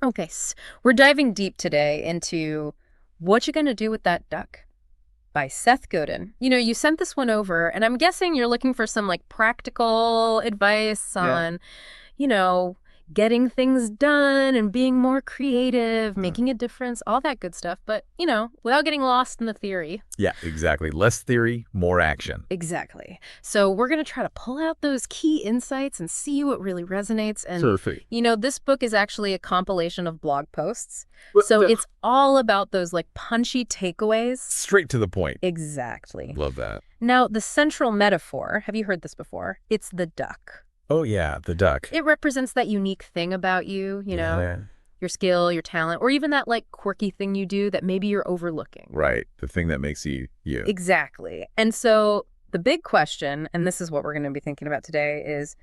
Okay, we're diving deep today into What You Gonna Do with That Duck by Seth Godin. You sent this one over, and I'm guessing you're looking for some like practical advice Yeah. on, you know, getting things done and being more creative, making a difference, all that good stuff. But, without getting lost in the theory. Yeah, exactly. Less theory, more action. Exactly. So we're going to try to pull out those key insights and see what really resonates. And, Perfect. this book is actually a compilation of blog posts. What So the- it's all about those like punchy takeaways. Straight to the point. Exactly. Love that. Now, the central metaphor, have you heard this before? It's the duck. Oh, yeah, the duck. It represents that unique thing about you, Yeah. your skill, your talent, or even that like quirky thing you do that maybe you're overlooking. Right. The thing that makes you you. Exactly. And so the big question, and this is what we're going to be thinking about today, is,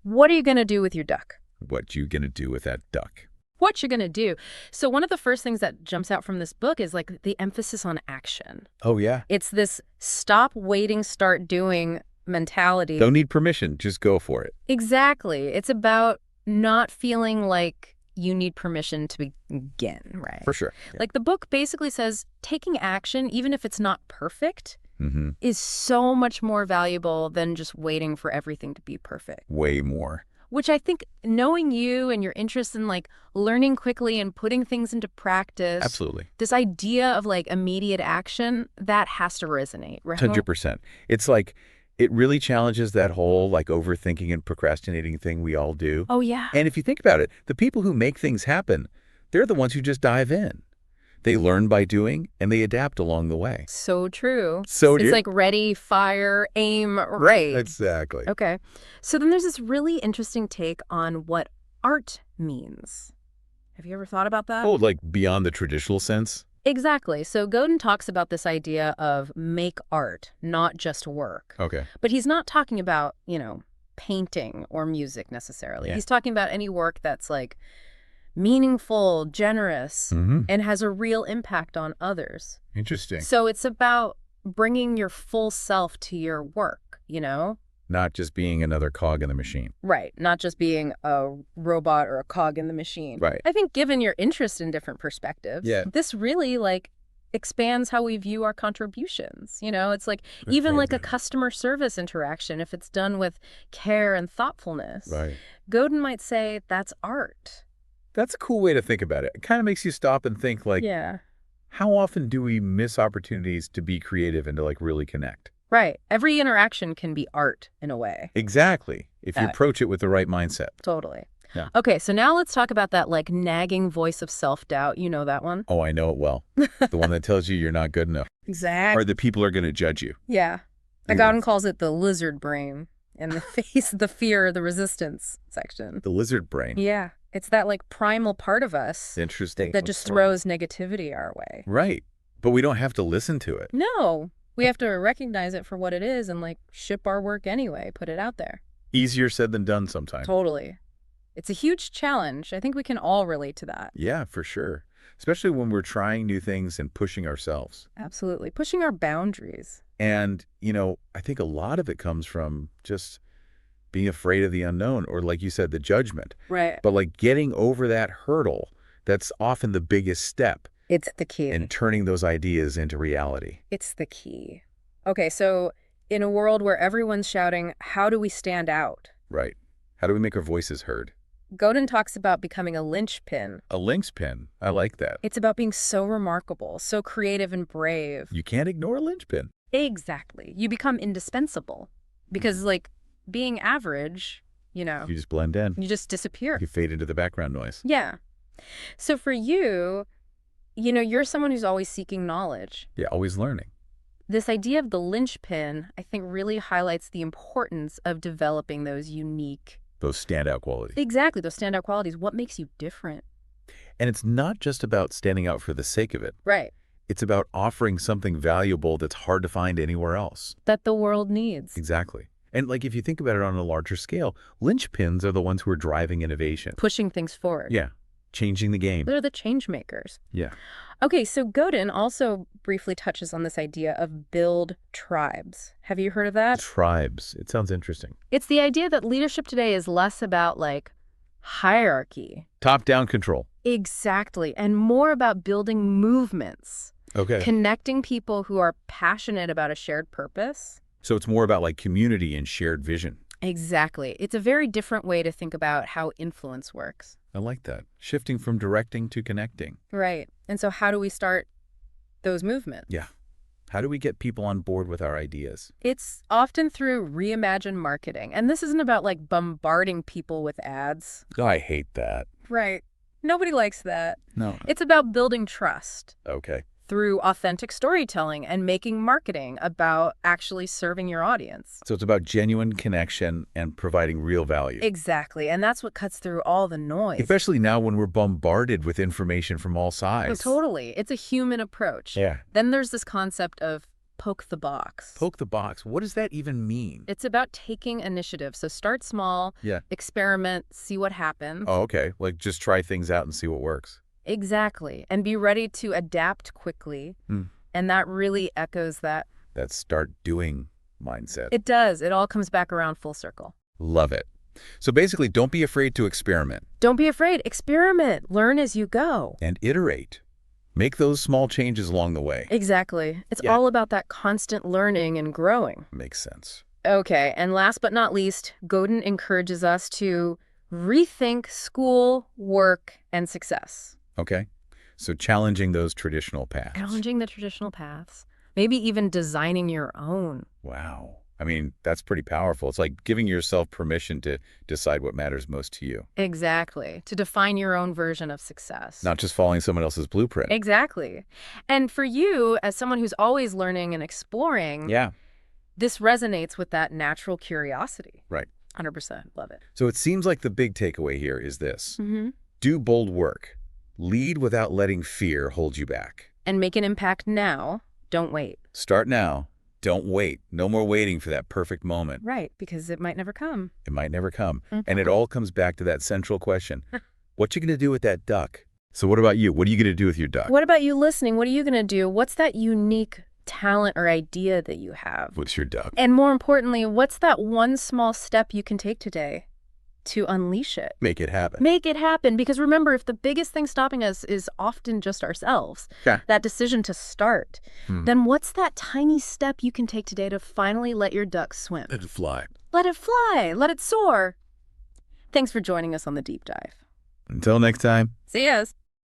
what are you going to do with your duck? What you gonna do with that duck? What you're going to do. So one of the first things that jumps out from this book is like the emphasis on action. Oh, yeah. It's this stop waiting, start doing mentality. Don't need permission. Just go for it. Exactly. It's about not feeling like you need permission to begin, right? For sure. Yeah. Like the book basically says taking action, even if it's not perfect, Mm-hmm. is so much more valuable than just waiting for everything to be perfect. Way more. Which I think knowing you and your interest in like learning quickly and putting things into practice. Absolutely. This idea of like immediate action, that has to resonate, right? 100%. It's like, it really challenges that whole like overthinking and procrastinating thing we all do. Oh, yeah. And if you think about it, the people who make things happen, they're the ones who just dive in. They learn by doing, and they adapt along the way. So true. So It's like ready, fire, aim, right. Exactly. Okay. So then there's this really interesting take on what art means. Have you ever thought about that? Oh, like beyond the traditional sense? Exactly. So Godin talks about this idea of make art, not just work. Okay. But he's not talking about, painting or music necessarily. Yeah. He's talking about any work that's like meaningful, generous, Mm-hmm. and has a real impact on others. Interesting. So it's about bringing your full self to your work, Not just being another cog in the machine. Right. Not just being a robot or a cog in the machine. Right. I think given your interest in different perspectives, Yeah. this really like expands how we view our contributions. It's like even like a customer service interaction, if it's done with care and thoughtfulness. Right. Godin might say that's art. That's a cool way to think about it. It kind of makes you stop and think like, Yeah. how often do we miss opportunities to be creative and to like really connect? Right. Every interaction can be art in a way. Exactly. If you approach it with the right mindset. Totally. Yeah. Okay, so now let's talk about that like nagging voice of self-doubt. You know that one? Oh, I know it well. The one that tells you you're not good enough. Exactly. Or that people are going to judge you. Yeah. Yeah. Godin calls it the lizard brain and the face, the fear, the resistance section. The lizard brain. Yeah. It's that like primal part of us Interesting. that just throws negativity our way. Right. But we don't have to listen to it. No. We have to recognize it for what it is and like ship our work anyway, put it out there. Easier said than done sometimes. Totally. It's a huge challenge. I think we can all relate to that. Yeah, for sure. Especially when we're trying new things and pushing ourselves. Absolutely. Pushing our boundaries. And, I think a lot of it comes from just being afraid of the unknown or, like you said, the judgment. Right. But like getting over that hurdle, that's often the biggest step It's the key. in turning those ideas into reality. It's the key. Okay, so in a world where everyone's shouting, how do we stand out? Right. How do we make our voices heard? Godin talks about becoming a linchpin. A linchpin. I like that. It's about being so remarkable, so creative and brave. You can't ignore a linchpin. Exactly. You become indispensable because like being average, You just blend in. you just disappear. You fade into the background noise. Yeah. So for you, you're someone who's always seeking knowledge. Yeah, always learning. This idea of the linchpin, I think, really highlights the importance of developing those unique, Those standout qualities. exactly, those standout qualities. What makes you different? And it's not just about standing out for the sake of it. Right. It's about offering something valuable that's hard to find anywhere else. That the world needs. Exactly. And like if you think about it on a larger scale, linchpins are the ones who are driving innovation. Pushing things forward. Yeah. Changing the game. They're the change makers. Yeah. Okay, so Godin also briefly touches on this idea of build tribes. Have you heard of that? Tribes. It sounds interesting. It's the idea that leadership today is less about like hierarchy. Top-down control. Exactly. And more about building movements, Okay. connecting people who are passionate about a shared purpose. So it's more about like community and shared vision. Exactly. It's a very different way to think about how influence works. I like that. Shifting from directing to connecting. Right. And so how do we start those movements? Yeah. How do we get people on board with our ideas? It's often through reimagined marketing. And this isn't about like bombarding people with ads. Oh, I hate that. Right. Nobody likes that. No. It's about building trust Okay. through authentic storytelling and making marketing about actually serving your audience. So it's about genuine connection and providing real value. Exactly. And that's what cuts through all the noise. Especially now when we're bombarded with information from all Oh, sides. totally. It's a human approach. Yeah. Then there's this concept of poke the box. Poke the box. What does that even mean? It's about taking initiative. So start small, Yeah. experiment, see what happens. Oh, okay. Like just try things out and see what works. Exactly. And be ready to adapt quickly. And that really echoes that. That start doing mindset. It does. It all comes back around full circle. Love it. So basically, don't be afraid to experiment. Don't be afraid. Experiment. Learn as you go. And iterate. Make those small changes along the way. Exactly. It's Yeah. all about that constant learning and growing. Makes sense. Okay. And last but not least, Godin encourages us to rethink school, work, and success. Okay. So challenging those traditional paths. Challenging the traditional paths. Maybe even designing your own. Wow. I mean, that's pretty powerful. It's like giving yourself permission to decide what matters most to you. Exactly. To define your own version of success. Not just following someone else's blueprint. Exactly. And for you, as someone who's always learning and exploring, Yeah. this resonates with that natural curiosity. Right. 100%. Love it. So it seems like the big takeaway here is this. Mm-hmm. Do bold work. Lead without letting fear hold you back. And make an impact now. Don't wait. Start now. Don't wait. No more waiting for that perfect moment. Right, because it might never come. It might never come. Mhm. And it all comes back to that central question. What you going to do with that duck? So what about you? What are you going to do with your duck? What about you listening? What are you going to do? What's that unique talent or idea that you have? What's your duck? And more importantly, what's that one small step you can take today to unleash it? Make it happen. Make it happen. Because remember, if the biggest thing stopping us is often just ourselves, Yeah. that decision to start, then what's that tiny step you can take today to finally let your duck swim? Let it fly. Let it fly. Let it soar. Thanks for joining us on the deep dive. Until next time. See yas.